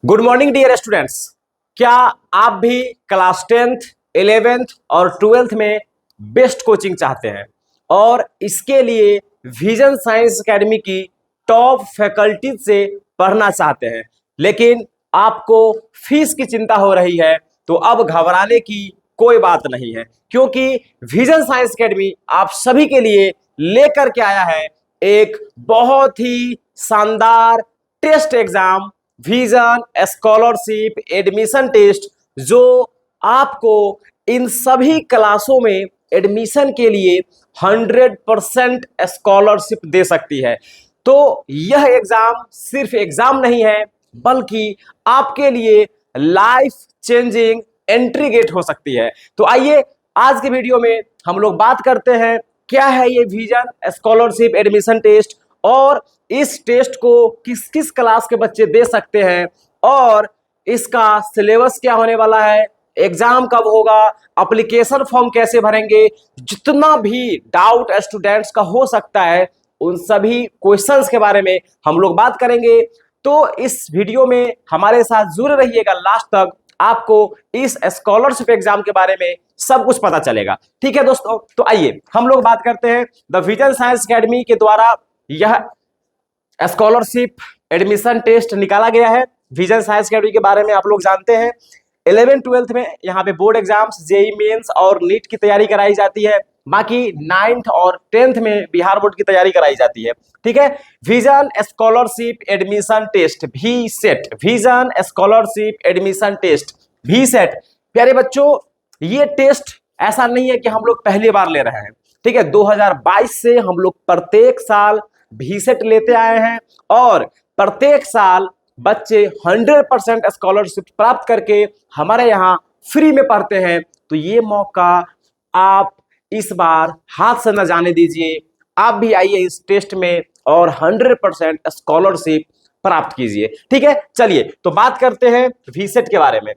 Good morning dear students. क्या आप भी क्लास 10th 11th और 12th में बेस्ट कोचिंग चाहते हैं और इसके लिए विजन साइंस एकेडमी की टॉप फैकल्टी से पढ़ना चाहते हैं, लेकिन आपको फीस की चिंता हो रही है, तो अब घबराने की कोई बात नहीं है, क्योंकि विजन साइंस एकेडमी आप सभी के लिए लेकर के आया है एक बहुत ही शानदार test exam, vision scholarship admission test, जो आपको इन सभी क्लासों में एडमिशन के लिए 100% स्कॉलरशिप दे सकती है। तो यह एग्जाम सिर्फ एग्जाम नहीं है, बल्कि आपके लिए लाइफ चेंजिंग एंट्री गेट हो सकती है। तो आइए आज के वीडियो में हम लोग बात करते हैं क्या है ये विजन स्कॉलरशिप एडमिशन टेस्ट और इस टेस्ट को किस किस क्लास के बच्चे दे सकते हैं और इसका सिलेबस क्या होने वाला है, एग्जाम कब होगा, एप्लीकेशन फॉर्म कैसे भरेंगे, जितना भी डाउट स्टूडेंट्स का हो सकता है उन सभी क्वेश्चंस के बारे में हम लोग बात करेंगे। तो इस वीडियो में हमारे साथ जुड़े रहिएगा लास्ट तक, आपको इस स्कॉलरशिप एग्जाम के बारे में सब कुछ पता चलेगा। ठीक है दोस्तों, तो आइए हम लोग बात करते हैं द विजन साइंस एकेडमी के द्वारा यह स्कॉलरशिप एडमिशन टेस्ट निकाला गया है। विजन साइंस एकेडमी के बारे में आप लोग जानते हैं, 11th-12th में यहाँ पे बोर्ड एग्जाम्स, जेई मेंस और नीट की तैयारी कराई जाती है। बाकी 9th और 10th में बिहार बोर्ड की तैयारी कराई जाती है। ठीक है, vision scholarship admission test VSET, vision scholarship admission test VSET। प्यारे बच्चों, ये टेस्ट ऐसा नहीं है कि हम लोग पहली बार ले रहे हैं। ठीक है, 2022 से हम लोग प्रत्येक साल VSET लेते आए हैं और प्रत्येक साल बच्चे 100% स्कॉलरशिप प्राप्त करके हमारे यहाँ फ्री में पढ़ते हैं। तो ये मौका आप इस बार हाथ से न जाने दीजिए, आप भी आइए इस टेस्ट में और 100% स्कॉलरशिप प्राप्त कीजिए। ठीक है, चलिए तो बात करते हैं VSET के बारे में।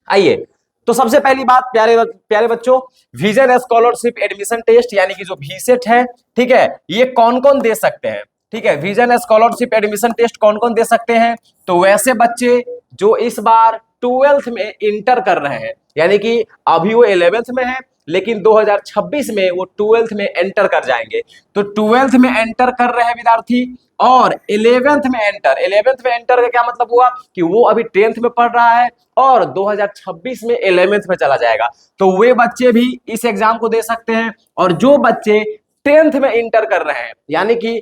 आइए, तो सबसे पहली बात प्यारे बच्चों, विजन स्कॉलरशिप एडमिशन टेस्ट यानी कि जो VSET है, ठीक है, ये कौन कौन दे सकते हैं। ठीक है, विजन स्कॉलरशिप एडमिशन टेस्ट कौन कौन दे सकते हैं, तो वैसे बच्चे जो इस बार 12th में इंटर कर रहे हैं, यानी कि अभी वो 11th में है लेकिन 2026 में वो 12th में एंटर कर जाएंगे। तो 12th में एंटर कर रहे हैं विद्यार्थी और 11th में एंटर का क्या मतलब हुआ कि वो अभी 10th में पढ़ रहा है और 2026 में 11th में चला जाएगा। तो वे बच्चे भी इस एग्जाम को दे सकते हैं। और जो बच्चे 10th में इंटर कर रहे हैं, यानी कि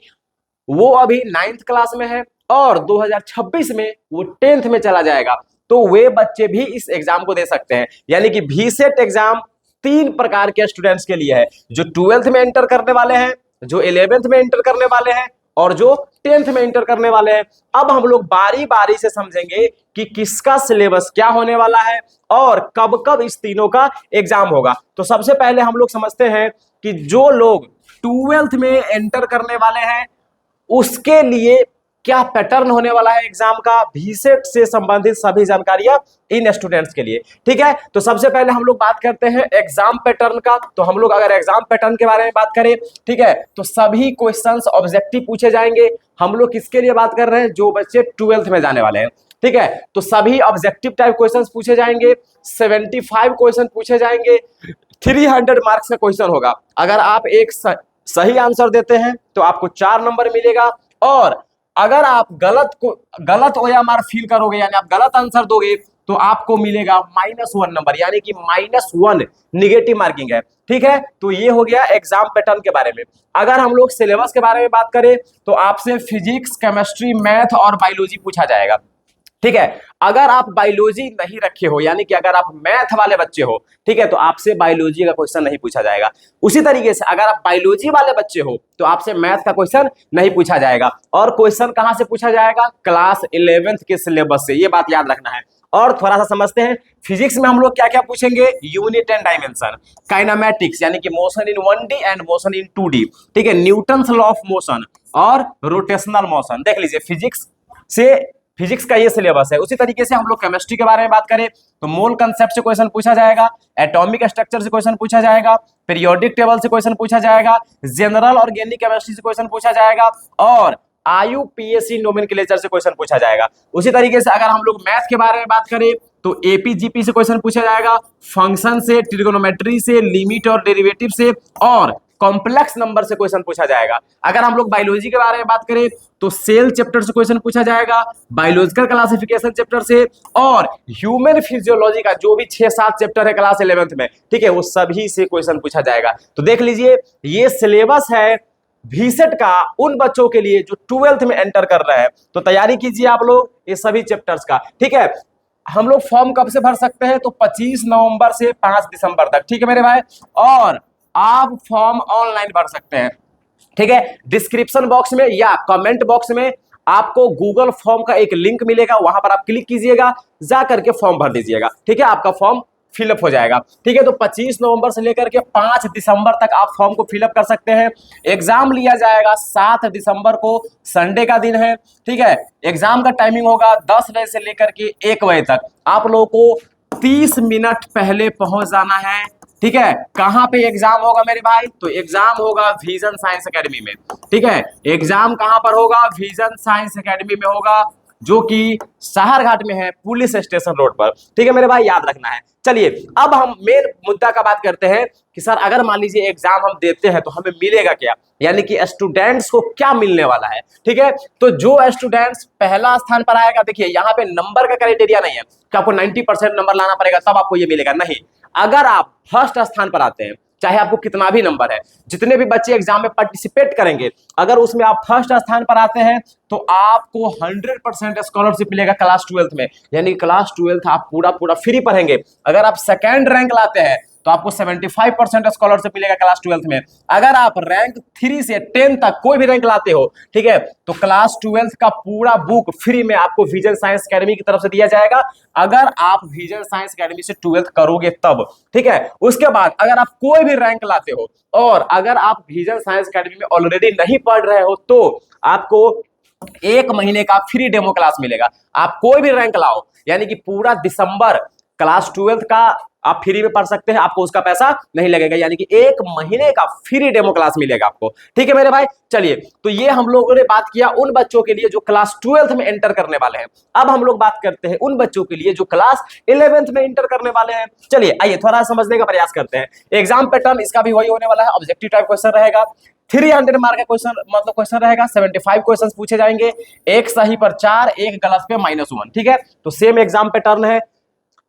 वो अभी 9th क्लास में है और 2026 में वो 10th में चला जाएगा, तो वे बच्चे भी इस एग्जाम को दे सकते हैं। यानी कि VSET एग्जाम 3 प्रकार के स्टूडेंट्स के लिए है, जो 12th में एंटर करने वाले हैं, जो 11th में एंटर करने वाले हैं और जो 10th में एंटर करने वाले हैं। अब हम लोग बारी बारी से समझेंगे कि किसका सिलेबस क्या होने वाला है और कब कब इस तीनों का एग्जाम होगा। तो सबसे पहले हम लोग समझते हैं कि जो लोग 12th में एंटर करने वाले हैं उसके लिए क्या पैटर्न होने वाला है एग्जाम का, VSET से संबंधित सभी जानकारियां इन स्टूडेंट्स के लिए। ठीक है, तो सबसे पहले हम लोग बात करते हैं एग्जाम पैटर्न का। तो हम लोग अगर एग्जाम पैटर्न के बारे में बात करें, ठीक है, तो सभी क्वेश्चंस ऑब्जेक्टिव पूछे जाएंगे। हम लोग किसके लिए बात कर रहे हैं, जो बच्चे 12th में जाने वाले हैं। ठीक है, तो सभी ऑब्जेक्टिव टाइप क्वेश्चंस पूछे जाएंगे, 75 क्वेश्चन पूछे जाएंगे, 300 मार्क्स का क्वेश्चन होगा। अगर आप एक सही आंसर देते हैं तो आपको 4 नंबर मिलेगा, और अगर आप गलत OMR फील करोगे, यानी आप गलत आंसर दोगे, तो आपको मिलेगा -1 नंबर, यानी कि -1 निगेटिव मार्किंग है। ठीक है, तो ये हो गया एग्जाम पैटर्न के बारे में। अगर हम लोग सिलेबस के बारे में बात करें तो आपसे फिजिक्स, केमिस्ट्री, मैथ और बायोलॉजी पूछा जाएगा। ठीक है, अगर आप बायोलॉजी नहीं रखे हो, यानी कि अगर आप मैथ वाले बच्चे हो, ठीक है, तो आपसे बायोलॉजी का क्वेश्चन नहीं पूछा जाएगा। उसी तरीके से अगर आप बायोलॉजी वाले बच्चे हो तो आपसे मैथ का क्वेश्चन नहीं पूछा जाएगा। और क्वेश्चन कहां से पूछा जाएगा, क्लास 11th के सिलेबस से, ये बात याद रखना है। और थोड़ा सा समझते हैं फिजिक्स में हम लोग क्या क्या पूछेंगे, यूनिट एंड डायमेंशन, काइनेमैटिक्स यानी कि motion in 1D and motion in 2D, ठीक है, न्यूटन्स लॉ ऑफ मोशन और रोटेशनल मोशन। देख लीजिए फिजिक्स का ये सिलेबस है। उसी तरीके से हम लोग केमिस्ट्री के बारे में बात करें तो मोल कंसेप्ट से क्वेश्चन पूछा जाएगा, एटॉमिक स्ट्रक्चर से क्वेश्चन पूछा जाएगा, पीरियोडिक टेबल से क्वेश्चन पूछा जाएगा, जनरल ऑर्गेनिक केमिस्ट्री से क्वेश्चन पूछा जाएगा और IUPAC नोमेनक्लेचर से क्वेश्चन पूछा जाएगा। उसी तरीके से अगर हम लोग मैथ के बारे में बात करें तो APGP से क्वेश्चन पूछा जाएगा, फंक्शन से, ट्रिगोनोमेट्री से, लिमिट और डेरिवेटिव से और कॉम्प्लेक्स नंबर से क्वेश्चन पूछा जाएगा। अगर हम लोग बायोलॉजी के बारे में बात करें तो सेल चैप्टर से क्वेश्चन पूछा जाएगा, बायोलॉजिकल क्लासिफिकेशन चैप्टर से और ह्यूमन फिजियोलॉजी का जो भी 6-7 चैप्टर है क्लास 11th में, ठीक है, वो सभी से क्वेश्चन पूछा जाएगा। तो देख लीजिए ये सिलेबस है VSET का उन बच्चों के लिए जो 12th में एंटर कर रहे हैं। तो तैयारी कीजिए आप लोग ये सभी चैप्टर्स का, ठीक है। हम लोग फॉर्म कब से भर सकते हैं तो 25 नवंबर से 5 दिसंबर तक, ठीक है मेरे भाई। और आप फॉर्म ऑनलाइन भर सकते हैं, ठीक है। डिस्क्रिप्शन बॉक्स में या कमेंट बॉक्स में आपको गूगल फॉर्म का एक लिंक मिलेगा, वहां पर आप क्लिक कीजिएगा, जा करके फॉर्म भर दीजिएगा, ठीक है। आपका फॉर्म फिलअप हो जाएगा, ठीक है। तो 25 नवंबर से लेकर के 5 दिसंबर तक आप फॉर्म को फिलअप कर सकते हैं। एग्जाम लिया जाएगा 7 दिसंबर को, संडे का दिन है, ठीक है। एग्जाम का टाइमिंग होगा 10 बजे से लेकर के 1 बजे तक। आप लोगों को 30 मिनट पहले पहुंच जाना है, ठीक है। कहां पे एग्जाम होगा मेरे भाई तो एग्जाम होगा विजन साइंस एकेडमी में, ठीक है। एग्जाम कहां पर होगा, विजन साइंस एकेडमी में होगा, जो कि साहरघाट में है, पुलिस स्टेशन रोड पर, ठीक है मेरे भाई, याद रखना है। चलिए अब हम मेन मुद्दा का बात करते हैं कि सर अगर मान लीजिए एग्जाम हम देते हैं तो हमें मिलेगा क्या, यानी कि स्टूडेंट्स को क्या मिलने वाला है, ठीक है। तो जो स्टूडेंट्स पहला स्थान पर आएगा, देखिए यहाँ पे नंबर का क्राइटेरिया नहीं है कि आपको 90% नंबर लाना पड़ेगा तब आपको ये मिलेगा, नहीं। अगर आप फर्स्ट स्थान पर आते हैं, चाहे आपको कितना भी नंबर है, जितने भी बच्चे एग्जाम में पार्टिसिपेट करेंगे, अगर उसमें आप फर्स्ट स्थान पर आते हैं तो आपको 100% स्कॉलरशिप मिलेगा क्लास 12th में, यानी क्लास 12th आप पूरा पूरा फ्री पढ़ेंगे। अगर आप सेकेंड रैंक लाते हैं तो आपको 75% स्कॉलरशिप मिलेगा क्लास 12th में। अगर आप रैंक 3 से 10 तक कोई भी रैंक लाते हो, ठीक है, तो क्लास 12th का पूरा बुक फ्री में आपको विजन साइंस एकेडमी की तरफ से दिया जाएगा, अगर आप विजन साइंस एकेडमी से 12th करोगे तब, ठीक है। उसके बाद अगर आप कोई भी रैंक लाते हो और अगर आप विजन साइंस एकेडमी में ऑलरेडी नहीं पढ़ रहे हो तो आपको 1 महीने का फ्री डेमो क्लास मिलेगा। आप कोई भी रैंक लाओ, यानी कि पूरा दिसंबर क्लास 12th का आप फ्री में पढ़ सकते हैं, आपको उसका पैसा नहीं लगेगा, यानी कि 1 महीने का फ्री डेमो क्लास मिलेगा आपको, ठीक है मेरे भाई। चलिए तो ये हम लोगों ने बात किया उन बच्चों के लिए जो क्लास 12th में एंटर करने वाले हैं। अब हम लोग बात करते हैं उन बच्चों के लिए जो क्लास 11th में एंटर करने वाले हैं। चलिए आइए थोड़ा समझने का प्रयास करते हैं। एग्जाम पैटर्न इसका भी वही होने वाला है, ऑब्जेक्टिव टाइप क्वेश्चन रहेगा, 300 मार्क का क्वेश्चन मतलब क्वेश्चन रहेगा, 75 क्वेश्चन पूछे जाएंगे, एक सही पर 4, एक गलत पे -1, ठीक है। तो सेम एग्जाम पैटर्न है।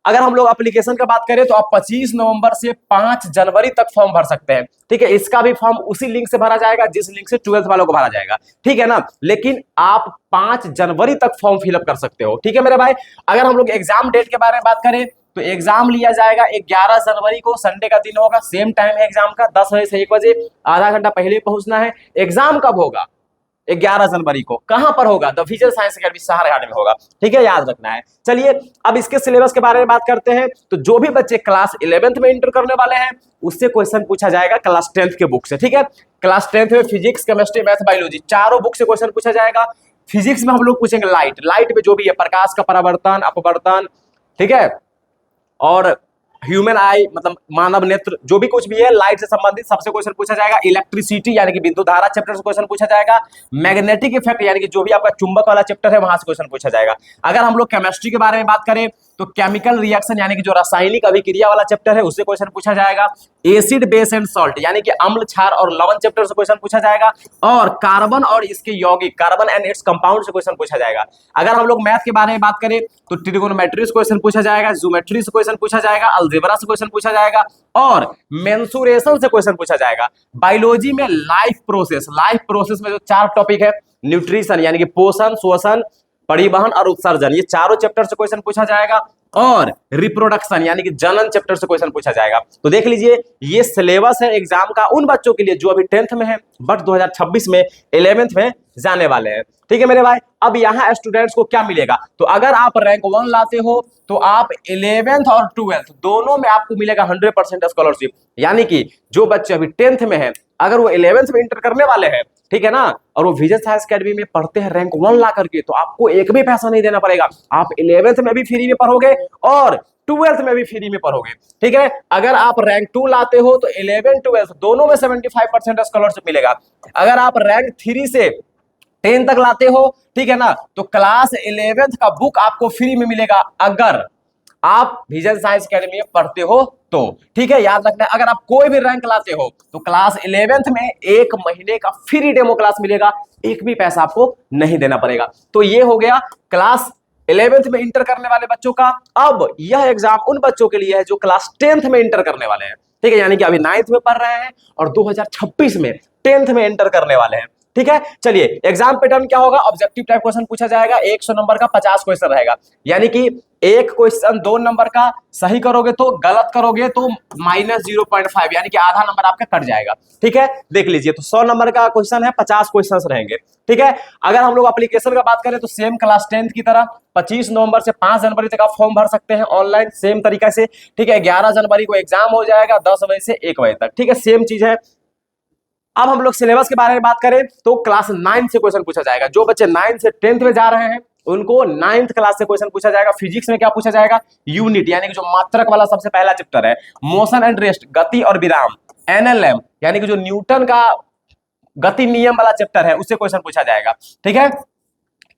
अगर हम लोग एप्लीकेशन का बात करें तो आप 25 नवंबर से 5 जनवरी तक फॉर्म भर सकते हैं, ठीक है। इसका भी फॉर्म उसी लिंक से भरा जाएगा जिस लिंक से 12th वालों को भरा जाएगा, ठीक है ना। लेकिन आप 5 जनवरी तक फॉर्म फिलअप कर सकते हो, ठीक है मेरे भाई। अगर हम लोग एग्जाम डेट के बारे में बात करें तो एग्जाम लिया जाएगा 11 जनवरी को, संडे का दिन होगा, सेम टाइम है एग्जाम का, 10 बजे से 1 बजे, आधा घंटा पहले पहुंचना है। एग्जाम कब होगा, 11 जनवरी को, कहां पर होगा, the vision science academy Saharghat में होगा, ठीक है, याद रखना है। चलिए अब इसके सिलेबस के बारे में बात करते हैं। तो जो भी बच्चे क्लास 11th में इंटर करने वाले हैं उससे क्वेश्चन पूछा जाएगा क्लास 10th के बुक से, ठीक है। क्लास 10th में फिजिक्स, केमिस्ट्री, मैथ, बायोलॉजी चारों बुक से क्वेश्चन पूछा जाएगा। फिजिक्स में हम लोग पूछेंगे लाइट में जो भी है, प्रकाश का परावर्तन, अपवर्तन, ठीक है, और ह्यूमन आई मतलब मानव नेत्र, जो भी कुछ भी है लाइट से संबंधित सबसे क्वेश्चन पूछा जाएगा। इलेक्ट्रिसिटी यानी कि विद्युत धारा चैप्टर से क्वेश्चन पूछा जाएगा। मैग्नेटिक इफेक्ट यानी कि जो भी आपका चुंबक वाला चैप्टर है वहां से क्वेश्चन पूछा जाएगा। अगर हम लोग केमिस्ट्री के बारे में बात करें तो केमिकल रिएक्शन यानी कि जो रासायनिक अभिक्रिया वाला चैप्टर है उससे क्वेश्चन पूछा जाएगा। एसिड, बेस एंड सॉल्ट यानी कि अम्ल, क्षार और लवण चैप्टर से क्वेश्चन पूछा जाएगा। और कार्बन और इसके यौगिक, कार्बन एंड इट्स कंपाउंड से क्वेश्चन पूछा जाएगा। अगर हम लोग मैथ के बारे में बात करें तो ट्रिगोनोमेट्री से क्वेश्चन पूछा जाएगा, ज्योमेट्री से क्वेश्चन पूछा जाएगा, अलजेब्रा से क्वेश्चन पूछा जाएगा और मेंसुरेशन से क्वेश्चन पूछा जाएगा। बायोलॉजी में लाइफ प्रोसेस में जो 4 टॉपिक है, न्यूट्रिशन यानी कि पोषण, श्वसन, परिवहन और उत्सर्जन, ये चारों चैप्टर से क्वेश्चन पूछा जाएगा। और रिप्रोडक्शन यानी कि जनन चैप्टर से क्वेश्चन पूछा जाएगा। तो देख लीजिए ये सिलेबस है एग्जाम का उन बच्चों के लिए जो अभी 10th में है बट 2026 में 11th में जाने वाले हैं, ठीक है मेरे भाई। अब यहाँ स्टूडेंट्स को क्या मिलेगा, तो अगर आप रैंक 1 लाते हो तो आप 11th और 12th दोनों में आपको मिलेगा 100% स्कॉलरशिप, यानी कि जो बच्चे अभी 10th में हैं अगर वो 11th में इंटर करने वाले हैं, ठीक है ना, और वो विजन साइंस एकेडमी में पढ़ते हैं रैंक 1 ला करके, तो आपको एक भी पैसा नहीं देना पड़ेगा। आप 11th में भी फ्री में पढ़ोगे और 12th में भी फ्री में पढ़ोगे, ठीक है। अगर आप रैंक 2 लाते हो तो 11 12 दोनों में 75% स्कॉलरशिप मिलेगा। अगर आप रैंक 3 से 10 तक लाते हो, ठीक है ना, तो क्लास 11th का बुक आपको फ्री में मिलेगा अगर आप विजन साइंस अकेडमी में पढ़ते हो तो, ठीक है। याद रखना, अगर आप कोई भी रैंक लाते हो तो क्लास 11th में 1 महीने का फ्री डेमो क्लास मिलेगा, एक भी पैसा आपको नहीं देना पड़ेगा। तो ये हो गया क्लास 11th में इंटर करने वाले बच्चों का। अब यह एग्जाम उन बच्चों के लिए है जो क्लास 10th में इंटर करने वाले हैं, ठीक है, यानी कि अभी 9th में पढ़ रहे हैं और 2026 में 10th में एंटर करने वाले हैं, ठीक है। चलिए, एग्जाम पैटर्न क्या होगा, ऑब्जेक्टिव टाइप क्वेश्चन पूछा जाएगा, 100 नंबर का 50 क्वेश्चन रहेगा, यानी कि एक क्वेश्चन 2 नंबर का सही करोगे तो, गलत करोगे तो -0.5 यानी कि आधा नंबर आपका कट जाएगा, ठीक है। देख लीजिए, तो 100 नंबर का क्वेश्चन है, 50 क्वेश्चन रहेंगे, ठीक है। अगर हम लोग एप्लीकेशन का बात करें तो सेम क्लास 10th की तरह 25 नवंबर से 5 जनवरी तक आप फॉर्म भर सकते हैं ऑनलाइन, सेम तरीका से, ठीक है। 11 जनवरी को एग्जाम हो जाएगा 10 बजे से 1 बजे तक, ठीक है, सेम चीज है। अब हम लोग सिलेबस के बारे में बात करें तो क्लास 9 से क्वेश्चन पूछा जाएगा, जो बच्चे 9 से 10th में जा रहे हैं उनको 9th क्लास से क्वेश्चन पूछा जाएगा। फिजिक्स में क्या पूछा जाएगा, यूनिट यानी कि जो मात्रक वाला सबसे पहला चैप्टर है, मोशन एंड रेस्ट गति और विराम, एनएलएम यानी कि जो न्यूटन का गति नियम वाला चैप्टर है उससे क्वेश्चन पूछा जाएगा, ठीक है।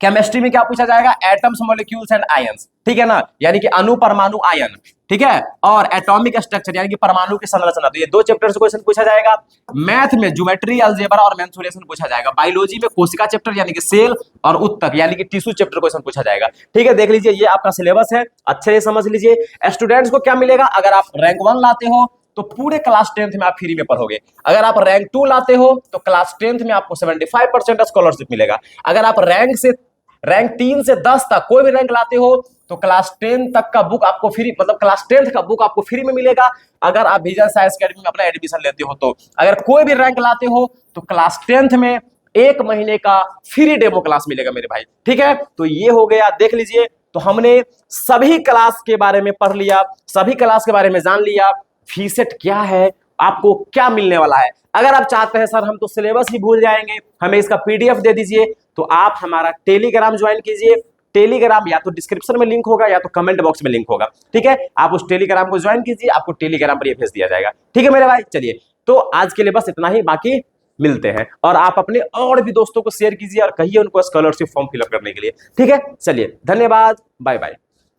केमिस्ट्री में क्या पूछा जाएगा, एटम्स मॉलिक्यूल्स एंड आयंस, ठीक है ना, यानी कि अणु परमाणु आयन, ठीक है, और एटॉमिक स्ट्रक्चर यानी कि परमाणु की संरचना, तो ये 2 चैप्टर से क्वेश्चन पूछा जाएगा। मैथ में ज्योमेट्री, अलजेब्रा और मेंसुरेशन पूछा जाएगा। बायोलॉजी में कोशिका चैप्टर यानी कि सेल और उत्तक यानी कि टिश्यू चैप्टर क्वेश्चन पूछा जाएगा, ठीक है। देख लीजिए, ये आपका सिलेबस है, अच्छे से समझ लीजिए। स्टूडेंट्स को क्या मिलेगा, अगर आप रैंक 1 लाते हो तो पूरे क्लास 10th में आप फ्री में पढ़ोगे, अगर आप रैंक 2 लाते हो तो क्लास 10th में आपको 75% स्कॉलरशिप मिलेगा, अगर आप रैंक 3 से 10 तक कोई भी रैंक लाते हो तो क्लास 10 तक का बुक आपको फ्री, मतलब क्लास 10th का बुक आपको फ्री में मिलेगा अगर आप विजन साइंस अकेडमी में अपना एडमिशन लेते हो तो। अगर कोई भी रैंक लाते हो तो क्लास 10th में 1 महीने का फ्री डेमो क्लास मिलेगा मेरे भाई, ठीक है। तो ये हो गया, देख लीजिए, तो हमने सभी क्लास के बारे में पढ़ लिया, सभी क्लास के बारे में जान लिया, फीसेट क्या है, आपको क्या मिलने वाला है। अगर आप चाहते हैं सर हम तो सिलेबस ही भूल जाएंगे, हमें इसका पीडीएफ दे दीजिए, तो आप हमारा टेलीग्राम ज्वाइन कीजिए। टेलीग्राम या तो डिस्क्रिप्शन में लिंक होगा या तो कमेंट बॉक्स में लिंक होगा, ठीक है। आप उस टेलीग्राम को ज्वाइन कीजिए, आपको टेलीग्राम पर ये भेज दिया जाएगा, ठीक है मेरे भाई। चलिए, तो आज के लिए बस इतना ही, बाकी मिलते हैं, और आप अपने और भी दोस्तों को शेयर कीजिए और कहिए उनको स्कॉलरशिप फॉर्म फिलअप करने के लिए, ठीक है। चलिए, धन्यवाद, बाय बाय।